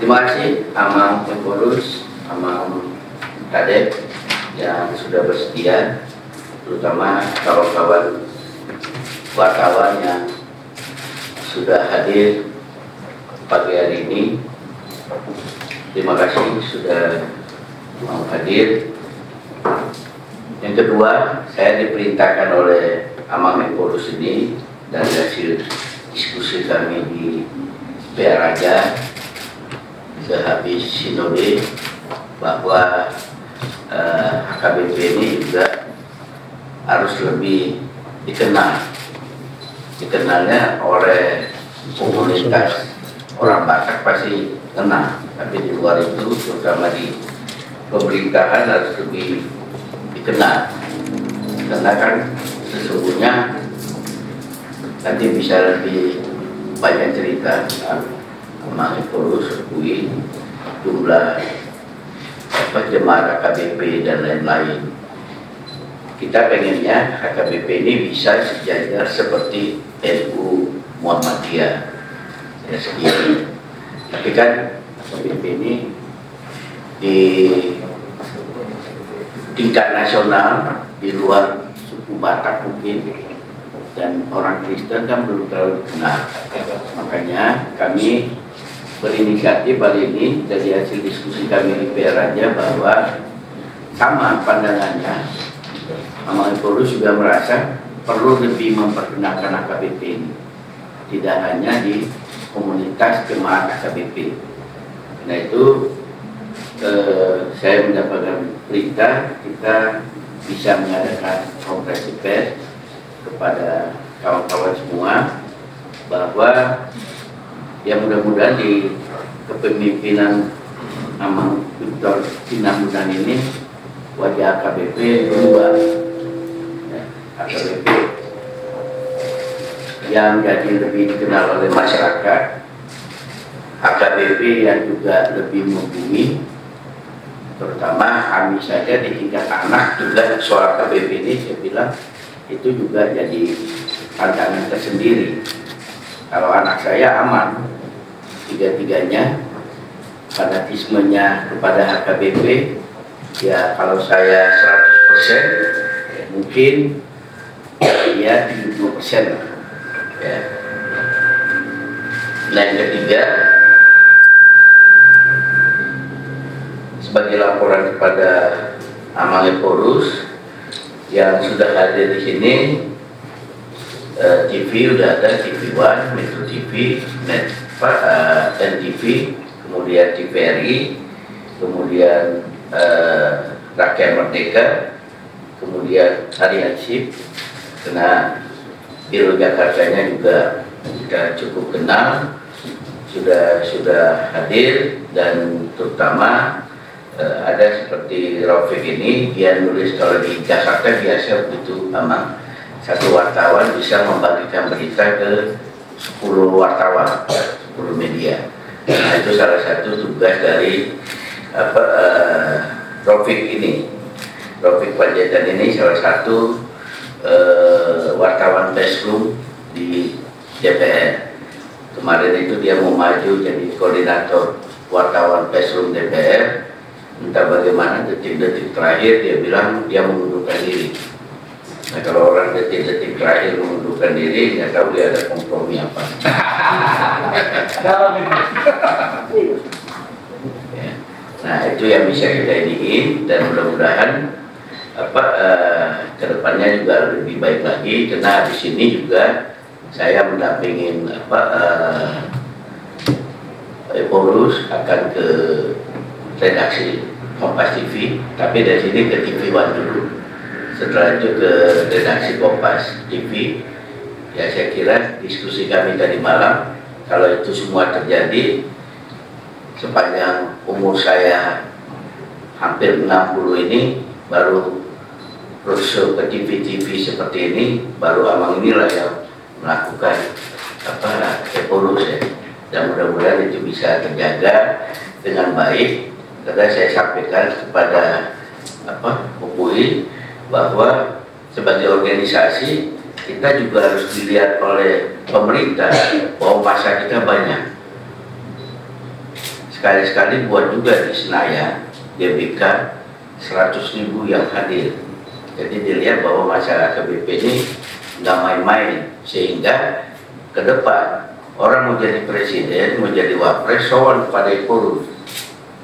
Terima kasih Amang Pengurus, Amang Kadep yang sudah bersedia, terutama kawan-kawan wartawan yang sudah hadir pagi hari ini. Terima kasih sudah mau hadir. Yang kedua, saya diperintahkan oleh Amang Pengurus ini dari hasil diskusi kami di PR Raja sehabis sinode bahwa HKBP ini juga harus lebih dikenalnya oleh komunitas orang Batak pasti kenal, tapi di luar itu terutama di pemerintahan harus lebih dikenal, karena kan sesungguhnya nanti bisa lebih banyak cerita Amang Pengurus akui jumlah jemaat HKBP dan lain-lain. Kita pengennya HKBP ini bisa sejajar seperti NU Muhammadiyah ya sendiri. Tapi kan HKBP ini di tingkat nasional di luar suku Batak mungkin dan orang Kristen kan belum terlalu dikenal. Makanya kami berinisiatif kali ini dari hasil diskusi kami di PR Raja bahwa sama pandangannya, Amang Pengurus juga merasa perlu lebih memperkenalkan HKBP ini, tidak hanya di komunitas jemaat HKBP. Karena itu saya mendapatkan perintah kita bisa mengadakan konferensi pers kepada kawan-kawan semua bahwa ya mudah-mudahan di kepemimpinan Amang Victor Sinamunan ini wajah HKBP berubah ya, HKBP yang jadi lebih dikenal oleh masyarakat, HKBP yang juga lebih membumi, terutama kami saja di tingkat anak juga soal HKBP ini saya bilang itu juga jadi tantangan tersendiri. Kalau anak saya aman, tiga-tiganya fanatismenya kepada HKBP, ya kalau saya 100% ya mungkin dia 70% ya. Nah yang ketiga, sebagai laporan kepada Amang Pengurus yang sudah hadir di sini, TV udah ada, TV One, Metro TV, NTV, kemudian TVRI, kemudian Rakyat Merdeka, kemudian Hari Ansip, karena Biro Jakartanya juga sudah cukup kenal, sudah hadir, dan terutama ada seperti Raufik ini, dia nulis kalau di Jakarta biasa begitu Amang, satu wartawan bisa membagikan berita ke 10 wartawan, 10 media. Nah itu salah satu tugas dari Raufik ini. Raufik Panjaitan ini salah satu wartawan pressroom di DPR. Kemarin itu dia mau maju jadi koordinator wartawan pressroom DPR. Entah bagaimana detik-detik terakhir dia bilang dia mengundurkan diri. Nah kalau orang detik-detik terakhir mengundurkan diri, nggak tahu dia ada kompromi apa. Ya. Nah itu yang bisa kita iniin, dan mudah-mudahan kedepannya juga lebih baik lagi, karena di sini juga saya mendampingin Pengurus akan ke redaksi Kompas TV, tapi dari sini ke TV One dulu. Setelah itu ke redaksi Kompas TV. Ya saya kira diskusi kami tadi malam, kalau itu semua terjadi sepanjang umur saya hampir 60 ini, baru roadshow ke TV-TV seperti ini, baru Amang inilah yang melakukan Pengurus ya. Dan mudah-mudahan itu bisa terjaga dengan baik. Karena saya sampaikan kepada UPUI bahwa sebagai organisasi kita juga harus dilihat oleh pemerintah bahwa masa kita banyak. sekali-sekali buat juga di Senayan, GBK 100.000 yang hadir. Jadi dilihat bahwa masalah AKBP ini nggak main-main, sehingga ke depan orang mau jadi presiden, mau jadi wapres, sowan kepada Ipurus,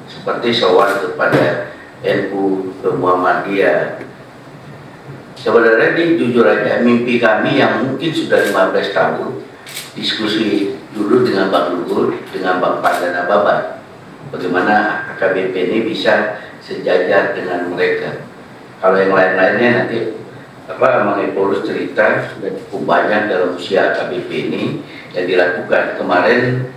seperti sowan kepada NU, ke Muhammadiyah. Sebenarnya ini jujur aja, mimpi kami yang mungkin sudah 15 tahun, diskusi dulu dengan Bang Luhut, dengan Bang Pandana Baban, bagaimana AKBP ini bisa sejajar dengan mereka. Kalau yang lain-lainnya nanti Mang Ipurus cerita sudah cukup banyak dalam usia AKBP ini yang dilakukan. Kemarin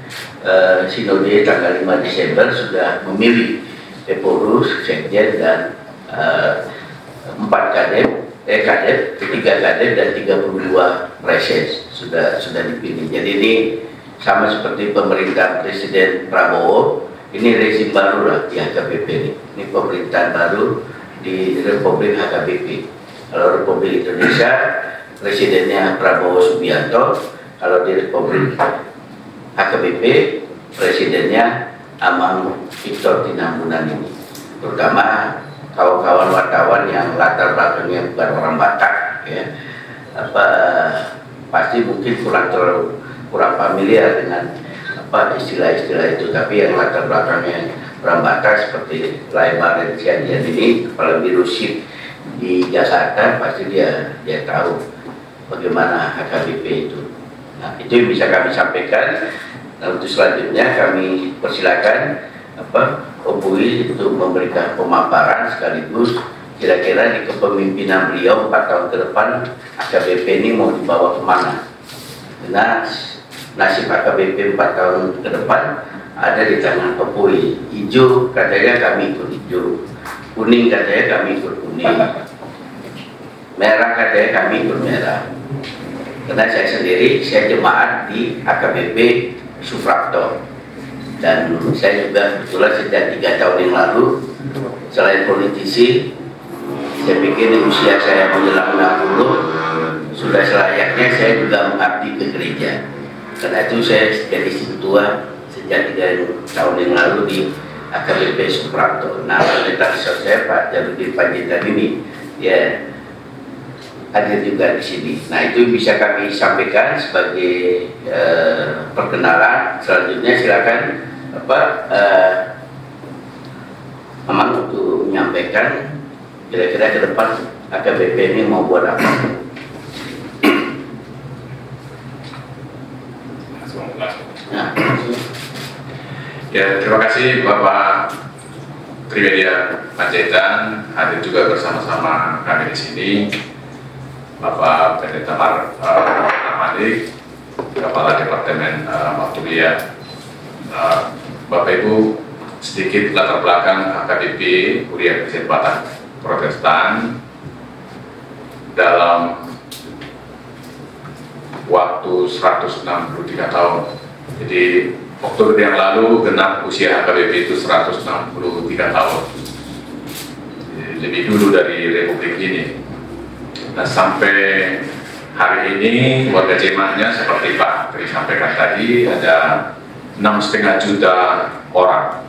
Sinode tanggal 5 Desember sudah memilih Ipurus, Sekjen, dan 4 kadep, kadep, 3 kadep dan 32 reses sudah dipilih. Jadi ini sama seperti pemerintah Presiden Prabowo, ini rezim baru lah di AKBP ini. Ini pemerintahan baru di Republik AKBP. Kalau Republik Indonesia presidennya Prabowo Subianto, kalau di Republik AKBP presidennya Amang Victor Tinambunan ini. Terutama kawan-kawan wartawan yang latar belakangnya bukan orang Batak, ya, pasti mungkin kurang familiar dengan istilah-istilah itu. Tapi yang latar belakangnya orang Batak seperti Laimar dan Siadian ini, kepala biro SIP di Jakarta, pasti dia tahu bagaimana AKBP itu. Nah, itu yang bisa kami sampaikan. Nah, untuk selanjutnya kami persilakan Om Bui untuk memberikan pemaparan sekaligus kira-kira di kepemimpinan beliau 4 tahun ke depan AKBP ini mau dibawa kemana. Karena nasib AKBP 4 tahun ke depan ada di tangan Om Bui. Hijau katanya kami ikut hijau, kuning katanya kami ikut kuning, merah katanya kami ikut merah. Karena saya sendiri, saya jemaat di AKBP Sufrakto, dan saya juga kebetulan sejak 3 tahun yang lalu, selain politisi, saya pikir di usia saya menjelang 60 sudah selayaknya saya juga mengabdi ke gereja. Karena itu saya jadi ketua sejak 3 tahun yang lalu di AKBP Sufrakto. Nah, pendeta saya Pak Jarudin Panjaitan ini, ya, hadir juga di sini. Nah, itu bisa kami sampaikan sebagai perkenalan. Selanjutnya silakan Memang untuk menyampaikan kira-kira ke depan AKBP ini mau buat apa. Nah, ya, terima kasih Bapak Trimedia Panjaitan hadir juga bersama-sama kami di sini. Bapak Pendeta Malik, Kepala Departemen Waktulia, Bapak Ibu, sedikit latar belakang AKBP Kuliah Kristen Batak Protestan dalam waktu 163 tahun. Jadi Oktober yang lalu genap usia AKBP itu 163 tahun. Jadi, lebih dulu dari Republik ini. Nah, sampai hari ini warga jemaatnya seperti Pak Tri sampaikan tadi ada 6,5 juta orang.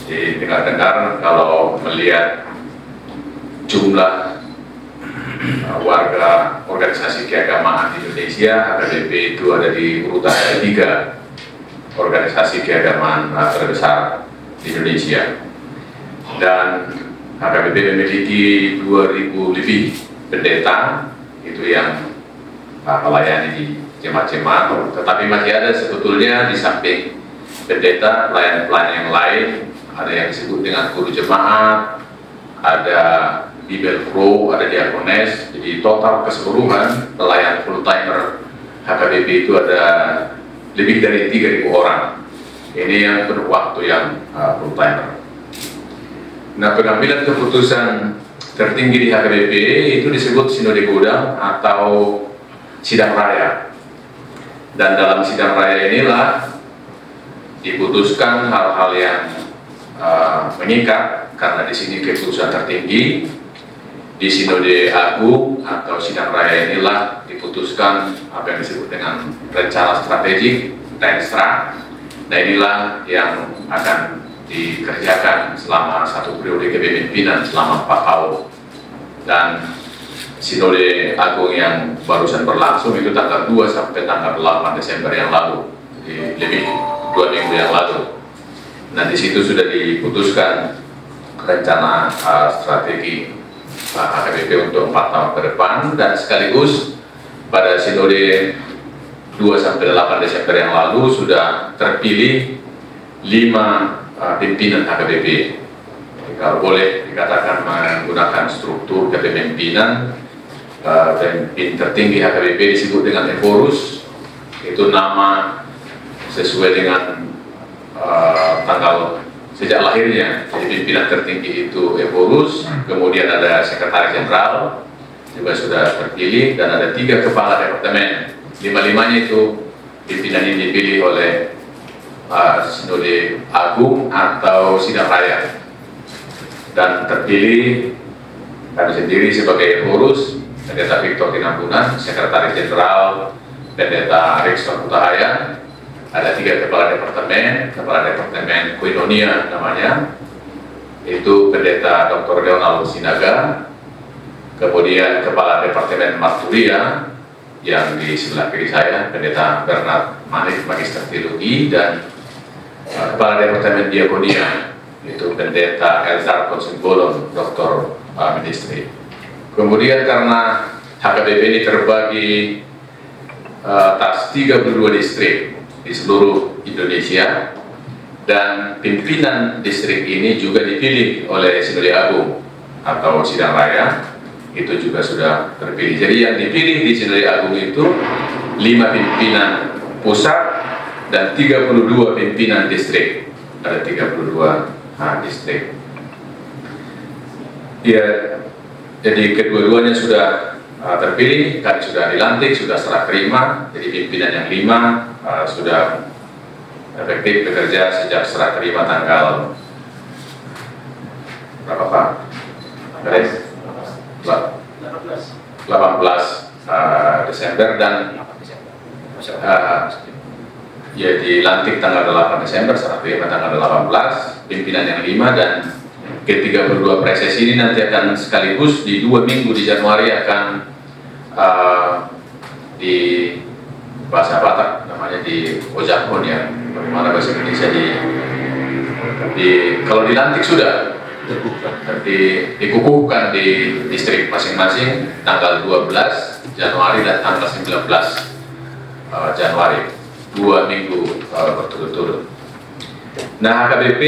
Jadi dengar-dengar kalau melihat jumlah warga organisasi keagamaan di Indonesia, AKBP itu ada di urutan 3 organisasi keagamaan terbesar di Indonesia. Dan AKBP memiliki 2.000 lebih pendeta itu yang melayani di jemaat-jemaat, tetapi masih ada sebetulnya di samping pendeta pelayan-pelayan yang lain, ada yang disebut dengan guru jemaat, ada Bibel Pro, ada diakones. Jadi total keseluruhan pelayan full timer AKBP itu ada lebih dari 3.000 orang. Ini yang berwaktu yang full timer. Nah, pengambilan keputusan tertinggi di AKBP itu disebut Sinode Gudang atau Sidang Raya. Dan dalam Sidang Raya inilah diputuskan hal-hal yang mengikat, karena di sini keputusan tertinggi. Di Sinode Agung atau Sidang Raya inilah diputuskan apa yang disebut dengan rencana strategik (RENSTRA) Nah, inilah yang akan dikerjakan selama satu periode kepemimpinan selama 4 tahun. Dan Sinode Agung yang barusan berlangsung itu tanggal 2 sampai tanggal 8 Desember yang lalu, lebih 2 minggu yang lalu. Nah, di situ sudah diputuskan rencana strategi HKBP untuk 4 tahun ke depan, dan sekaligus pada Sinode 2 sampai 8 Desember yang lalu sudah terpilih 5 pimpinan HKBP. Kalau boleh dikatakan menggunakan struktur kepemimpinan, pemimpin tertinggi HKBP disebut dengan Evorus, itu nama sesuai dengan tanggal sejak lahirnya. Jadi pimpinan tertinggi itu Evorus, kemudian ada sekretaris jenderal juga sudah terpilih, dan ada 3 kepala departemen. 5-5-nya itu pimpinan ini dipilih oleh Sinode Agung atau Sidang Raya, dan terpilih kami sendiri sebagai Evorus, Pendeta Victor Tinambunan, Sekretaris Jenderal Pendeta Rixon Hutahayan. Ada 3 kepala departemen Koinonia namanya, itu Pendeta Dr. Leonel Sinaga, kemudian kepala departemen Marturia yang di sebelah kiri saya, Pendeta Bernard Manik, Magister Teologi, dan kepala departemen Diakonia itu Pendeta Elzar Konsimbolon, Dr. Ministry. Kemudian karena HKBP ini terbagi atas 32 distrik di seluruh Indonesia, dan pimpinan distrik ini juga dipilih oleh Sinode Agung atau Sidang Raya, itu juga sudah terpilih. Jadi yang dipilih di Sinode Agung itu 5 pimpinan pusat dan 32 pimpinan distrik. Ada 32 distrik. Ya, jadi kedua-duanya sudah terpilih, kami sudah dilantik, sudah serah terima. Jadi pimpinan yang 5 sudah efektif bekerja sejak serah terima tanggal berapa Pak? 18 Desember, dan ya dilantik tanggal 8 Desember, serah terima tanggal 18, pimpinan yang 5, dan ke-32 presesi ini nanti akan sekaligus di 2 minggu di Januari akan di bahasa Batak namanya di Ojakon, ya, bagaimana bahasa Indonesia kalau dilantik sudah dikukuhkan di distrik masing-masing tanggal 12 Januari dan tanggal 19 Januari, 2 minggu berturut-turut. Nah, HKBP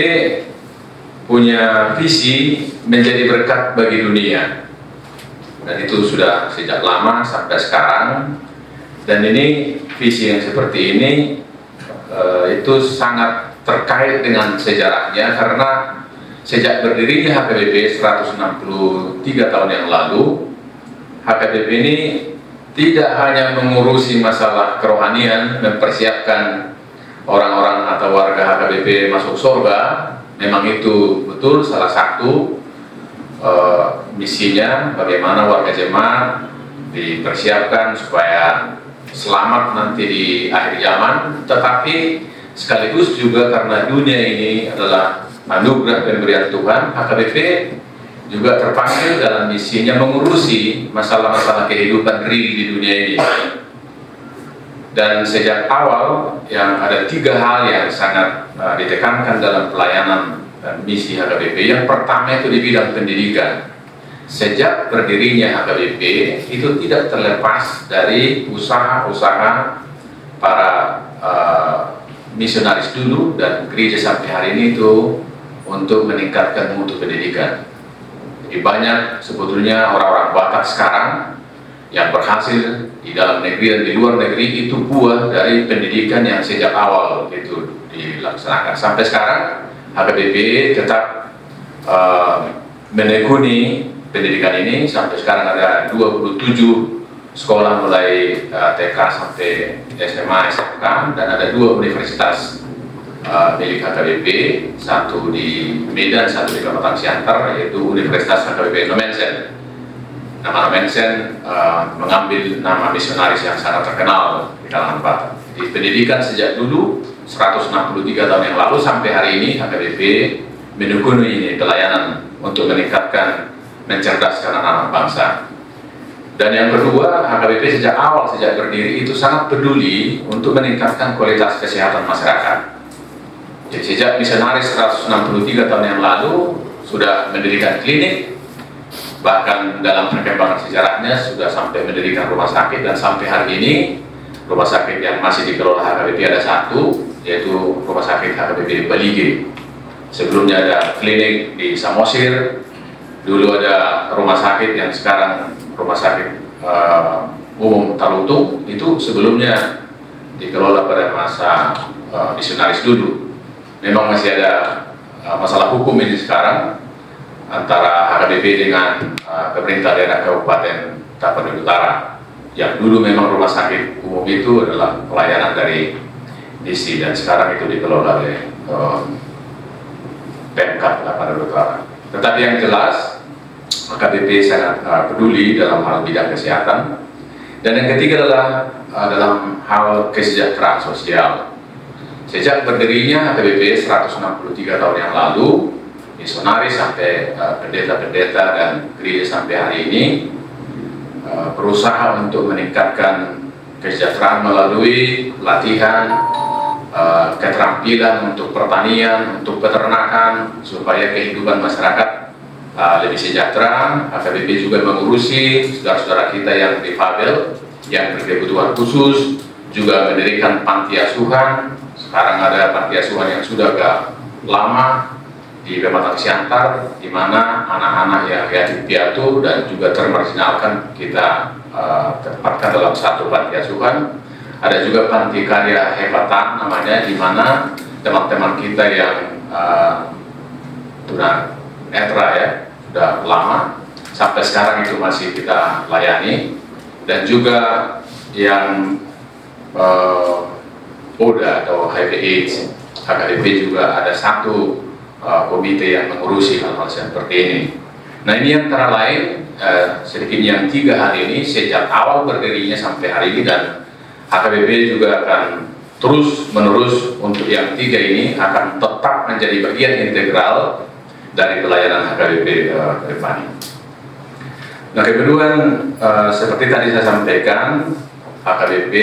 punya visi menjadi berkat bagi dunia, dan itu sudah sejak lama sampai sekarang. Dan ini visi yang seperti ini itu sangat terkait dengan sejarahnya, karena sejak berdirinya HKBP 163 tahun yang lalu, HKBP ini tidak hanya mengurusi masalah kerohanian, mempersiapkan orang-orang atau warga HKBP masuk surga. Memang itu betul salah satu misinya, bagaimana warga jemaat dipersiapkan supaya selamat nanti di akhir zaman. Tetapi sekaligus juga karena dunia ini adalah anugerah pemberian Tuhan, HKBP juga terpanggil dalam misinya mengurusi masalah-masalah kehidupan real di dunia ini. Dan sejak awal yang ada 3 hal yang sangat ditekankan dalam pelayanan dan misi HKBP. Yang pertama itu di bidang pendidikan. Sejak berdirinya HKBP itu tidak terlepas dari usaha-usaha para misionaris dulu dan gereja sampai hari ini itu untuk meningkatkan mutu pendidikan. Jadi banyak sebetulnya orang-orang Batak sekarang yang berhasil di dalam negeri dan di luar negeri itu buah dari pendidikan yang sejak awal itu dilaksanakan. Sampai sekarang HKBP tetap menekuni pendidikan ini. Sampai sekarang ada 27 sekolah mulai TK sampai SMA, SMK, dan ada 2 universitas milik HKBP, satu di Medan, satu di Kabupaten Siantar, yaitu Universitas HKBP Nomensen. Nama Nomensen mengambil nama misionaris yang sangat terkenal di kalangan Batak. Di pendidikan sejak dulu 163 tahun yang lalu sampai hari ini HKBP menekuni pelayanan untuk meningkatkan, mencerdaskan anak-anak bangsa. Dan yang kedua, HKBP sejak awal, sejak berdiri itu sangat peduli untuk meningkatkan kualitas kesehatan masyarakat. Jadi sejak misionaris 163 tahun yang lalu sudah mendirikan klinik, bahkan dalam perkembangan sejarahnya sudah sampai mendirikan rumah sakit, dan sampai hari ini rumah sakit yang masih dikelola HKBP ada satu, yaitu Rumah Sakit HKBP Balige. Sebelumnya ada klinik di Samosir, dulu ada rumah sakit yang sekarang Rumah Sakit Umum Talutung, itu sebelumnya dikelola pada masa misionaris dulu. Memang masih ada masalah hukum ini sekarang antara HKBP dengan pemerintah daerah Kabupaten Tapanuli Utara, yang dulu memang rumah sakit umum itu adalah pelayanan dari DC, dan sekarang itu dikelola oleh Pemkab Tapanuli Utara. Tetapi yang jelas HKBP sangat peduli dalam hal bidang kesehatan. Dan yang ketiga adalah dalam hal kesejahteraan sosial. Sejak berdirinya HKBP 163 tahun yang lalu, misionaris sampai pendeta-pendeta dan gereja sampai hari ini berusaha untuk meningkatkan kesejahteraan melalui latihan, keterampilan untuk pertanian, untuk peternakan, supaya kehidupan masyarakat lebih sejahtera. HKBP juga mengurusi saudara-saudara kita yang difabel, yang berkebutuhan khusus, juga mendirikan panti asuhan. Sekarang ada panti asuhan yang sudah agak lama di Kecamatan Siantar, di mana anak-anak yang yatim piatu dan juga termarginalkan kita tempatkan dalam satu panti asuhan. Ada juga panti karya Hebatan namanya, di mana teman-teman kita yang tunanetra ya, sudah lama, sampai sekarang itu masih kita layani. Dan juga yang ODA atau HIV/AIDS, HKBP juga ada satu komite yang mengurusi hal-hal seperti ini. Nah, ini antara lain sedikitnya yang 3 hari ini sejak awal berdirinya sampai hari ini, dan HKBP juga akan terus menerus untuk yang 3 ini akan tetap menjadi bagian integral dari pelayanan HKBP ke depan. Nah, kemudian seperti tadi saya sampaikan, HKBP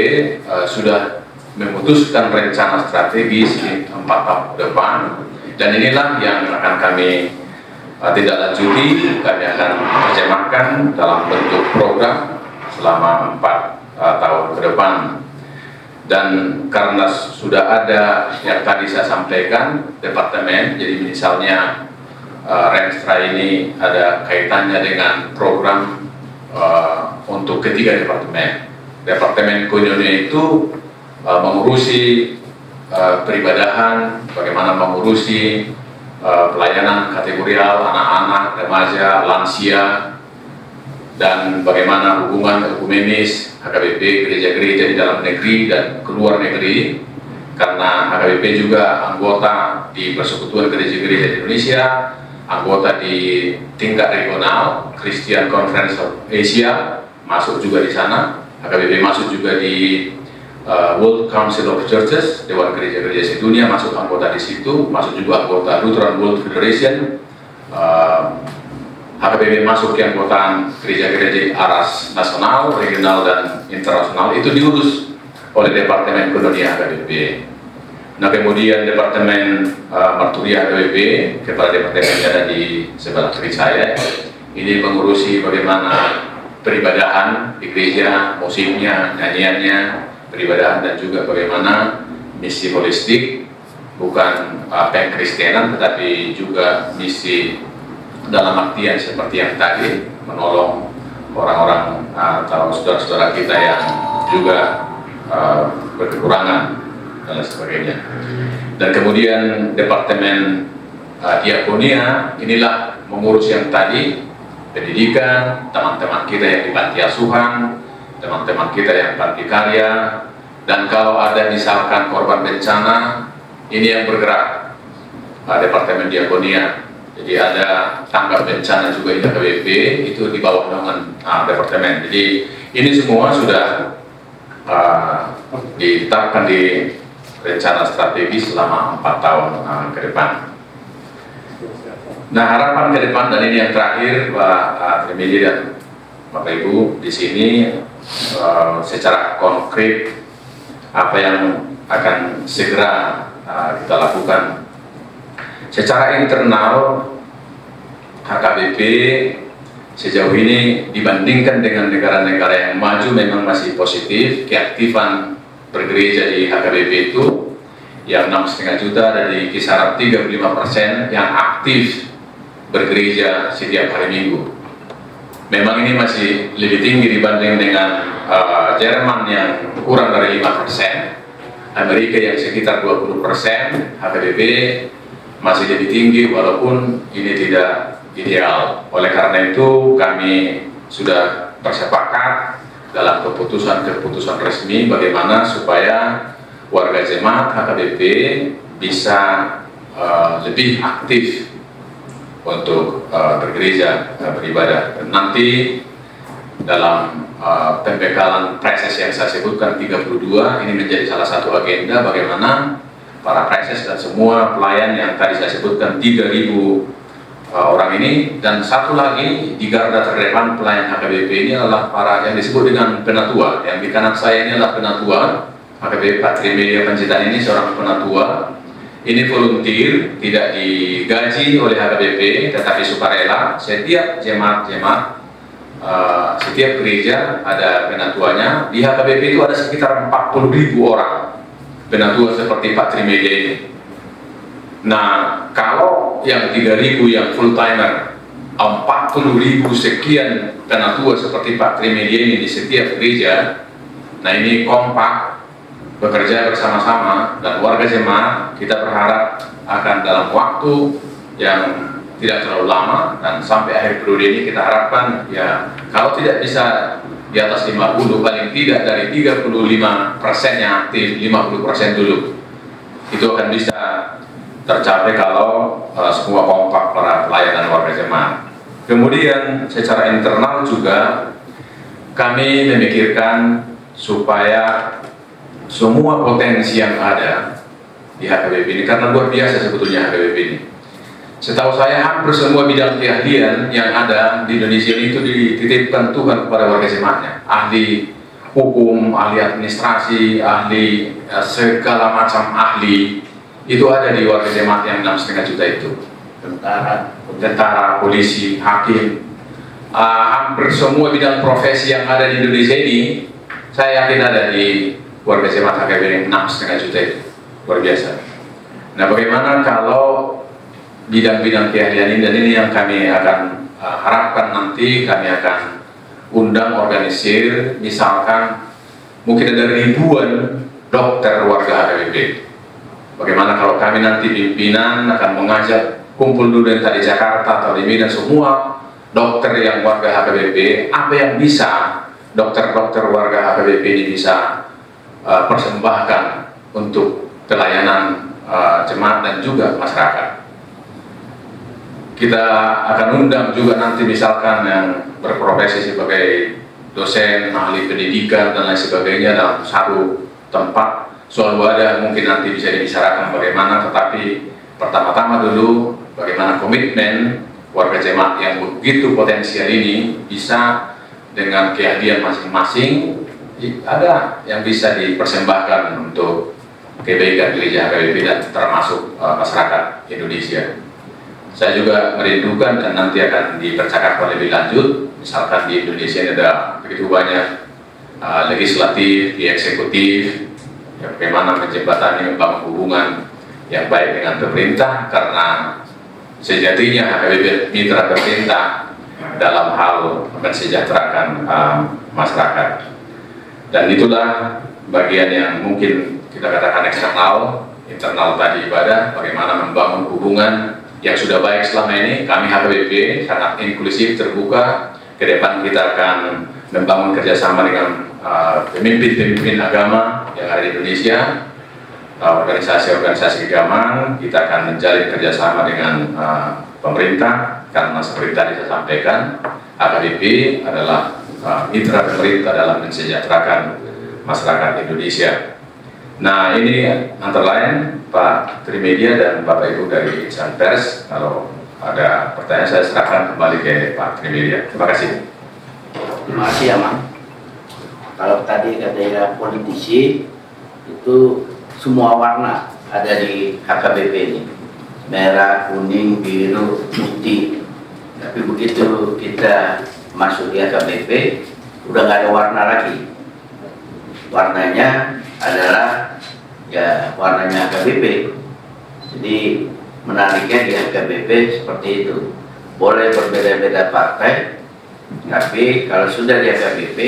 sudah memutuskan rencana strategis di 4 tahun ke depan, dan inilah yang akan kami tidak lanjuti. Kami akan terjemahkan dalam bentuk program selama 4 tahun ke depan. Dan karena sudah ada yang tadi saya sampaikan departemen, jadi misalnya Renstra ini ada kaitannya dengan program untuk ketiga departemen. Departemen Konyonya itu mengurusi peribadahan, bagaimana mengurusi pelayanan kategorial anak-anak, remaja, lansia, dan bagaimana hubungan ekumenis HKBP gereja-gereja di dalam negeri dan keluar negeri, karena HKBP juga anggota di Persekutuan Gereja-Gereja di Indonesia, anggota di tingkat regional Christian Conference of Asia, masuk juga di sana. HKBP masuk juga di World Council of Churches, Dewan Gereja-Gereja Sedunia, masuk anggota di situ, masuk juga anggota Lutheran World Federation. HKBP masuk ke anggotaan gereja-gereja aras nasional, regional, dan internasional, itu diurus oleh Departemen Koinonia HKBP. Nah, kemudian Departemen Marturia HKBP, kepala departemennya ada di sebelah kiri saya, ini mengurusi bagaimana peribadahan di gereja, musiknya, nyanyiannya, peribadahan, dan juga bagaimana misi holistik, bukan pengkristenan, tetapi juga misi dalam artian seperti yang tadi, menolong orang-orang atau saudara-saudara kita yang juga berkekurangan dan sebagainya. Dan kemudian Departemen Diakonia, inilah mengurus yang tadi, pendidikan, teman-teman kita yang di panti asuhan, teman-teman kita yang panti karya, dan kalau ada misalkan korban bencana, ini yang bergerak Departemen Diakonia. Jadi ada tanggap bencana juga di HKBP, itu di bawah naungan departemen. Jadi ini semua sudah ditetapkan di rencana strategis selama 4 tahun ke depan. Nah, harapan ke depan, dan ini yang terakhir, Pak Trimedi dan Bapak Ibu, di sini secara konkret apa yang akan segera kita lakukan. Secara internal, HKBP sejauh ini dibandingkan dengan negara-negara yang maju memang masih positif. Keaktifan bergereja di HKBP itu yang 6,5 juta dari kisaran 35% yang aktif bergereja setiap hari Minggu. Memang ini masih lebih tinggi dibanding dengan Jerman yang kurang dari 5%, Amerika yang sekitar 20%, HKBP masih lebih tinggi walaupun ini tidak ideal. Oleh karena itu kami sudah bersepakat dalam keputusan resmi bagaimana supaya warga jemaat HKBP bisa lebih aktif untuk bergereja, beribadah. Dan nanti dalam pembekalan praksis yang saya sebutkan 32, ini menjadi salah satu agenda bagaimana para praksis dan semua pelayan yang tadi saya sebutkan 3.000 orang ini. Dan satu lagi di garda terdepan pelayan HKBP ini adalah para yang disebut dengan penatua. Yang di kanan saya ini adalah penatua HKBP Pak Trimedia Panjaitan, ini seorang penatua. Ini volunteer, tidak digaji oleh HKBP, tetapi sukarela. Setiap jemaat-jemaat, setiap gereja ada penatuanya. Di HKBP itu ada sekitar 40.000 orang penatua seperti Pak Trimedia ini. Nah, kalau yang 3.000 yang full timer, 40.000 sekian penatua seperti Pak Trimedia ini di setiap gereja. Nah, ini kompak bekerja bersama-sama, dan warga jemaat kita berharap akan dalam waktu yang tidak terlalu lama dan sampai akhir periode ini kita harapkan ya kalau tidak bisa di atas 50, paling tidak dari 35% yang aktif, 50% dulu itu akan bisa tercapai kalau semua kompak para pelayanan warga jemaat. Kemudian secara internal juga kami memikirkan supaya semua potensi yang ada di HKBP ini, karena luar biasa sebetulnya HKBP ini. Setahu saya hampir semua bidang keahlian yang ada di Indonesia ini itu dititipkan Tuhan kepada warga jemaatnya. Ahli hukum, ahli administrasi, ahli segala macam ahli itu ada di warga jemaat yang 6,5 juta itu. Tentara, polisi, hakim, hampir semua bidang profesi yang ada di Indonesia ini saya yakin ada di warga jemaat HKBP 6,5 juta itu. Luar biasa. Nah, bagaimana kalau bidang-bidang keahlian ini, dan ini yang kami akan harapkan nanti kami akan undang organisir, misalkan mungkin ada ribuan dokter warga HKBP. Bagaimana kalau kami nanti pimpinan akan mengajak kumpul dulu dari Jakarta atau di Medan semua dokter yang warga HKBP, apa yang bisa dokter-dokter warga HKBP ini bisa persembahkan untuk pelayanan jemaat dan juga masyarakat. Kita akan undang juga nanti misalkan yang berprofesi sebagai dosen, ahli pendidikan dan lain sebagainya dalam satu tempat. Soal wadah mungkin nanti bisa dibicarakan bagaimana, tetapi pertama-tama dulu bagaimana komitmen warga jemaat yang begitu potensial ini bisa dengan keahlian masing-masing ada yang bisa dipersembahkan untuk kebaikan gereja HKBP dan termasuk masyarakat Indonesia. Saya juga merindukan dan nanti akan dipercakapkan lebih lanjut, misalkan di Indonesia ada begitu banyak legislatif, di eksekutif, ya, bagaimana menjembatani membangun hubungan yang baik dengan pemerintah, karena sejatinya HKBP mitra pemerintah dalam hal mensejahterakan masyarakat. Dan itulah bagian yang mungkin kita katakan eksternal. Internal tadi ibadah, bagaimana membangun hubungan yang sudah baik selama ini. Kami HKBP sangat inklusif, terbuka. Ke depan kita akan membangun kerjasama dengan pemimpin-pemimpin agama yang ada di Indonesia, organisasi-organisasi keagamaan. Kita akan menjalin kerjasama dengan pemerintah, karena seperti tadi saya sampaikan, HKBP adalah mitra pemerintah dalam mensejahterakan masyarakat Indonesia. Nah, ini antara lain Pak Trimedia dan Bapak Ibu dari insan pers. Kalau ada pertanyaan saya serahkan kembali ke Pak Trimedia. Terima kasih. Terima kasih ya, Mang. Kalau tadi kata politisi itu semua warna ada di HKBP ini, merah, kuning, biru, putih. Tapi begitu kita masuk di HKBP udah nggak ada warna lagi. Warnanya adalah ya warnanya HKBP. Jadi menariknya di HKBP seperti itu. Boleh berbeda-beda partai, tapi kalau sudah di HKBP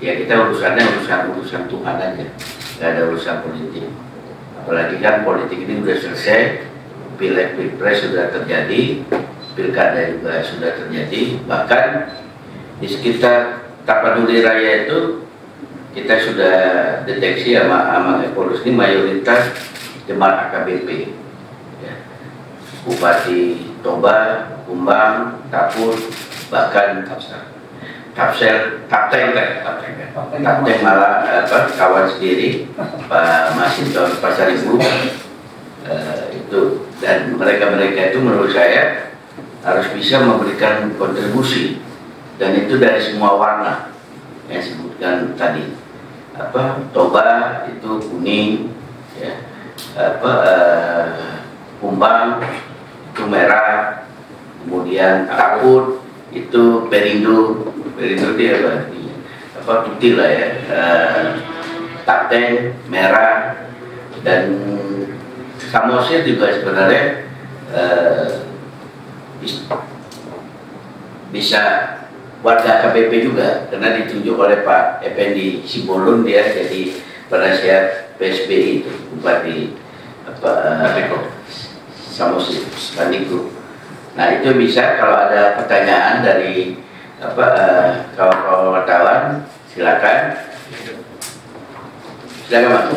ya kita urusannya urusan Tuhan aja, nggak ada urusan politik. Apalagi kan politik ini sudah selesai, pileg pilpres sudah terjadi, pilkada juga sudah terjadi, bahkan di sekitar Tapanuli Raya itu kita sudah deteksi sama Epolus ini mayoritas jemaat AKBP, ya. Bupati Toba, Kumbang, Tapur, bahkan Kapten malah kawan sendiri Pak Masinton Pasaribu itu, dan mereka itu menurut saya harus bisa memberikan kontribusi, dan itu dari semua warna yang disebutkan tadi. Toba itu kuning, ya, Kumbang itu merah, kemudian Tapur itu Perindo dia putih lah ya, Kapten merah, dan Samosir juga sebenarnya bisa warga KBP juga, karena ditunjuk oleh Pak Effendi Simbolon, dia jadi penasihat PSBI itu, Bupati Samosir Bandingku. Nah itu bisa, kalau ada pertanyaan dari kawan-kawan wartawan, silakan. Silakan Mas.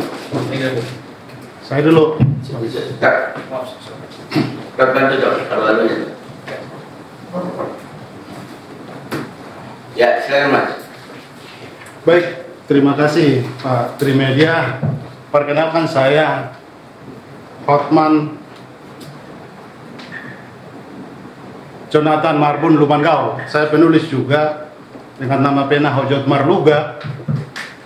Saya dulu. Bantu dong kalau lalunya. Ya, silakan Mas. Baik, terima kasih Pak Trimedia. Perkenalkan saya Hotman Jonathan Marbun Lumangau. Saya penulis juga dengan nama pena Hojot Marluga.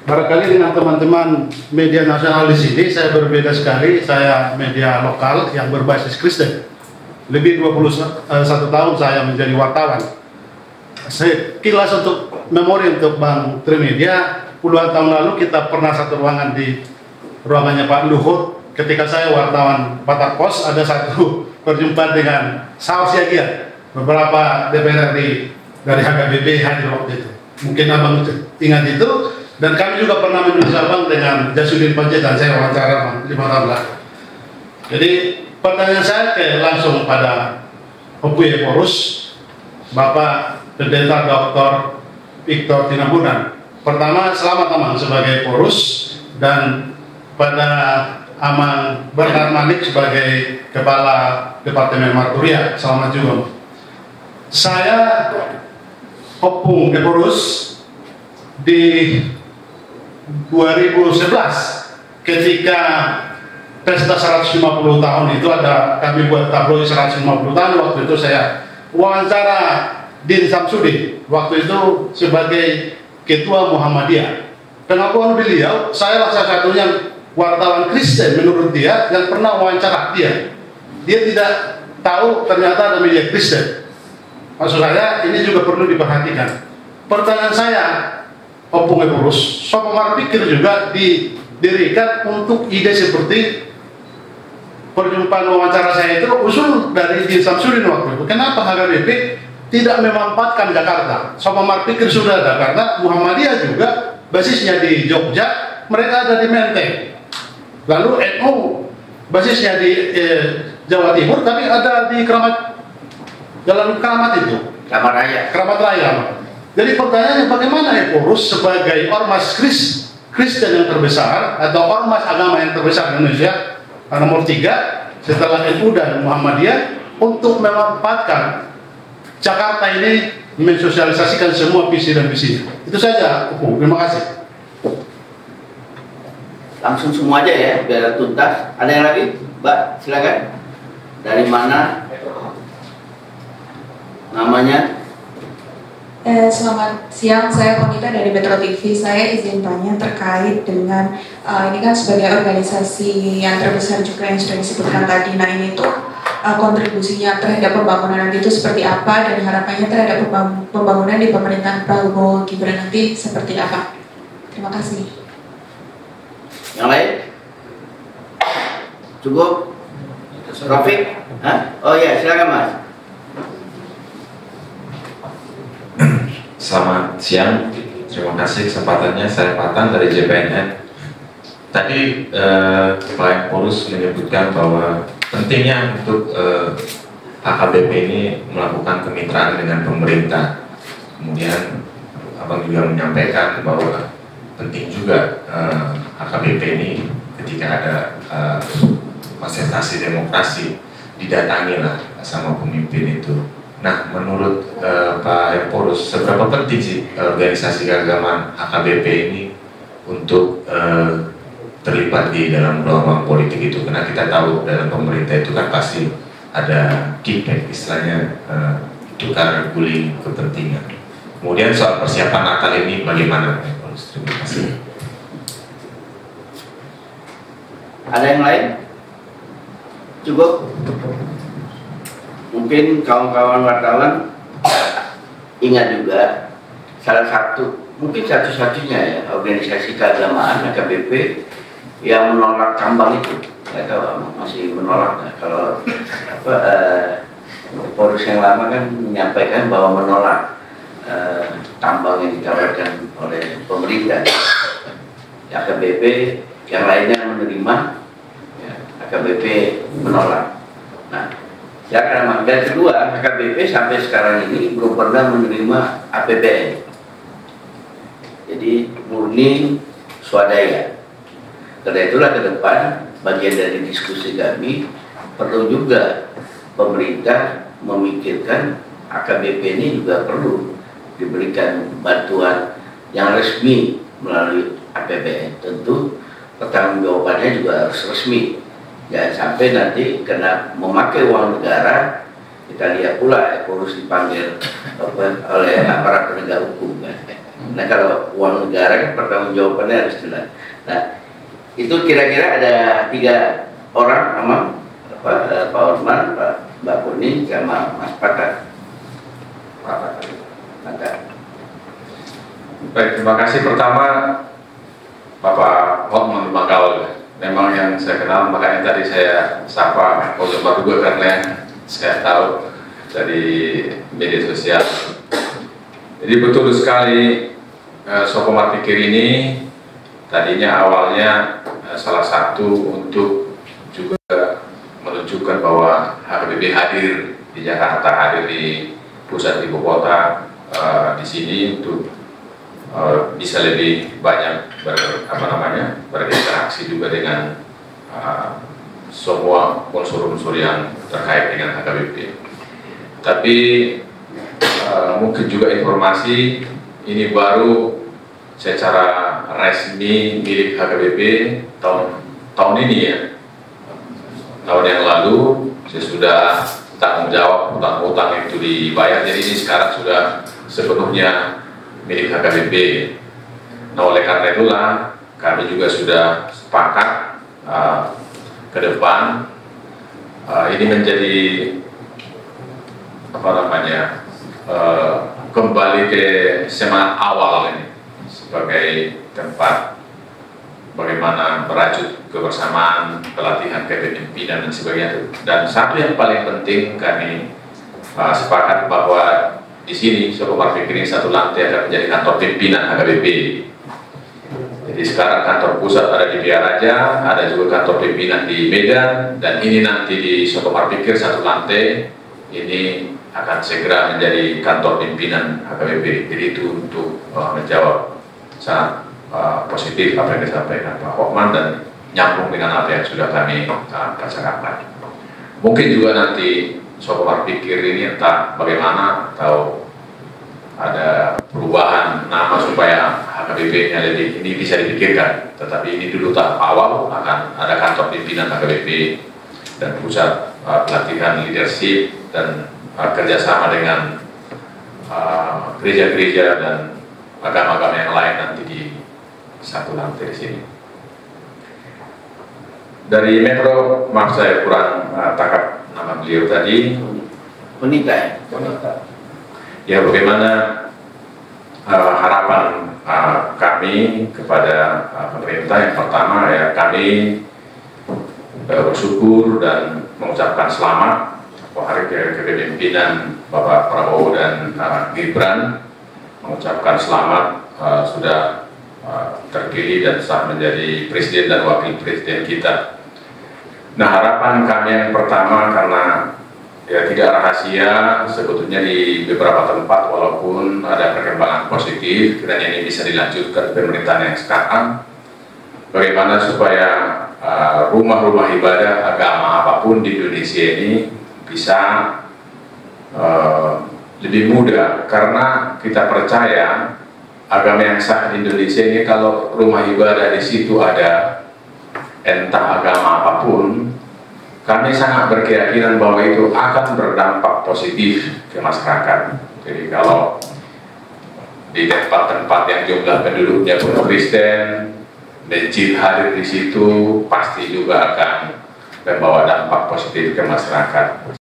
Barangkali dengan teman-teman media nasional di sini saya berbeda sekali. Saya media lokal yang berbasis Kristen. Lebih 21 tahun saya menjadi wartawan. Sekilas untuk memori untuk Bang Trimedia, puluhan tahun lalu kita pernah satu ruangan di ruangannya Pak Luhut. Ketika saya wartawan Batak Pos, ada satu perjumpaan dengan Saus Yagia. Beberapa DPR dari HKBP hadir waktu itu. Mungkin Abang ingat itu. Dan kami juga pernah menulis Abang dengan Jasudin Panjaitan, saya wawancara 5 tahun lalu. Jadi pertanyaan saya langsung pada Opu Epolus, Bapak Pendeta Dr. Victor Tinambunan. Pertama, selamat Amang sebagai Epolus, dan pada Amang Bernard Manik sebagai Kepala Departemen Marturia. Selamat juga. Saya Opung Epolus di 2011 ketika pesta 150 tahun itu kami buat tabloid 150 tahun. Waktu itu saya wawancara Din Samsudin, waktu itu sebagai Ketua Muhammadiyah. Pengakuan beliau, saya lah salah satunya wartawan Kristen menurut dia yang pernah wawancara dia. Dia tidak tahu ternyata ada media Kristen. Maksud saya ini juga perlu diperhatikan. Pertanyaan saya, Opung Epolus, Sopomar pikir juga didirikan untuk ide seperti perjumpaan wawancara saya itu usul dari Din Samsudin waktu itu. Kenapa HKBP tidak memanfaatkan Jakarta? Sopomar pikir sudah ada, karena Muhammadiyah juga basisnya di Jogja, mereka ada di Menteng. Lalu NU basisnya di Jawa Timur, tapi ada di Jalan Keramat itu. Keramat Raya. Jadi pertanyaannya, bagaimana Epolus sebagai ormas Kristen yang terbesar atau ormas agama yang terbesar di Indonesia, nomor 3 setelah NU dan Muhammadiyah, untuk memanfaatkan Jakarta ini mensosialisasikan semua visi dan misinya. Itu saja, Terima kasih. langsung semua aja ya, biar tuntas. Ada yang lagi? Mbak, silakan. Dari mana? Namanya? Selamat siang, saya Konita dari Metro TV. Saya izin tanya terkait dengan ini kan sebagai organisasi yang terbesar juga yang sudah disebutkan tadi. Nah ini tuh kontribusinya terhadap pembangunan nanti itu seperti apa dan harapannya terhadap pembangunan di pemerintahan Prabowo Gibran nanti seperti apa? Terima kasih. Yang lain? Cukup? Rafiq? Hah? Oh ya, silakan Mas. Selamat siang, terima kasih kesempatannya. Saya Patan dari JPNN. Tadi Pak Empurus menyebutkan bahwa pentingnya untuk HKBP ini melakukan kemitraan dengan pemerintah. Kemudian Abang juga menyampaikan bahwa penting juga HKBP ini ketika ada manifestasi demokrasi didatangilah sama pemimpin itu. Nah, menurut Pak Empurus, seberapa penting sih organisasi keagamaan HKBP ini untuk terlibat di dalam ruang politik itu? Karena kita tahu dalam pemerintah itu kan pasti ada kickback, istilahnya tukar guling kepentingan. Kemudian soal persiapan Natal ini bagaimana Pak Empurus? Terima kasih. Ada yang lain? Cukup? Mungkin kawan-kawan wartawan ingat juga salah satu, mungkin satu-satunya ya organisasi keagamaan HKBP yang menolak tambang itu. Nggak tahu masih menolak nggak? Kalau Polres yang lama kan menyampaikan bahwa menolak tambang yang ditawarkan oleh pemerintah. HKBP yang lainnya menerima, ya, HKBP menolak. Nah, ya karena dan kedua, HKBP sampai sekarang ini belum pernah menerima APBN. Jadi murni swadaya. Karena itulah ke depan bagian dari diskusi kami perlu juga pemerintah memikirkan AKBP ini juga perlu diberikan bantuan yang resmi melalui APBN. Tentu pertanggungjawabannya juga harus resmi. Jangan sampai nanti kena memakai uang negara, kita lihat pula Empurus dipanggil oleh aparat penegak hukum. Nah kalau uang negara kan pertanggungjawabannya harus jelas. Nah itu kira-kira ada 3 orang, Amang, Pak Osman, Mbak Kuning, sama Mas Patan. Baik, terima kasih. Pertama Bapak Hotman Bangkaul. Memang yang saya kenal, makanya tadi saya sapa Pak juga karena saya tahu dari media sosial. Jadi betul sekali Sokomar Pikir ini tadinya awalnya salah satu untuk juga menunjukkan bahwa HKBP hadir di Jakarta, hadir di pusat ibu kota di sini untuk bisa lebih banyak berinteraksi juga dengan semua unsur-unsur yang terkait dengan HKBP. Tapi mungkin juga informasi ini baru secara resmi milik HKBP tahun ini ya. Tahun yang lalu saya sudah tanggung jawab utang-utang itu dibayar, jadi ini sekarang sudah sepenuhnya milik HKBP. Nah oleh karena itulah kami juga sudah sepakat ke depan ini menjadi kembali ke semangat awal ini sebagai tempat bagaimana merajut kebersamaan, pelatihan kepemimpinan dan sebagainya. Dan satu yang paling penting kami sepakat bahwa di sini Sokomar Pikir ini satu lantai akan menjadi kantor pimpinan HKBP. Jadi sekarang kantor pusat ada di Bia Raja, ada juga kantor pimpinan di Medan, dan ini nanti di Sokomar Pikir satu lantai ini akan segera menjadi kantor pimpinan HKBP. Jadi itu untuk menjawab sangat positif apa yang disampaikan Pak Hotman dan nyambung dengan apa yang sudah kami bacakan. Mungkin juga nanti Sokomar Pikir ini entah bagaimana atau ada perubahan nama supaya HKBP ini bisa dipikirkan, tetapi ini dulu tahap awal akan ada kantor pimpinan HKBP dan pusat pelatihan leadership dan kerjasama dengan gereja-gereja dan agama-agama yang lain nanti di satu lantai di sini. Dari Metro, maaf saya kurang tangkap nama beliau tadi. Bonita. Ya, bagaimana harapan kami kepada pemerintah? Yang pertama ya, kami bersyukur dan mengucapkan selamat hari kepemimpinan Bapak Prabowo dan Gibran, mengucapkan selamat sudah terpilih dan sah menjadi presiden dan wakil presiden kita. Nah, harapan kami yang pertama, karena ya tidak rahasia sebetulnya di beberapa tempat walaupun ada perkembangan positif, kiranya ini bisa dilanjutkan pemerintahan yang sekarang, bagaimana supaya rumah-rumah ibadah agama apapun di Indonesia ini bisa lebih mudah, karena kita percaya agama yang sah di Indonesia ini kalau rumah ibadah di situ ada entah agama apapun, kami sangat berkeyakinan bahwa itu akan berdampak positif ke masyarakat. Jadi kalau di tempat-tempat yang jumlah penduduknya penuh Kristen, masjid hadir di situ pasti juga akan membawa dampak positif ke masyarakat.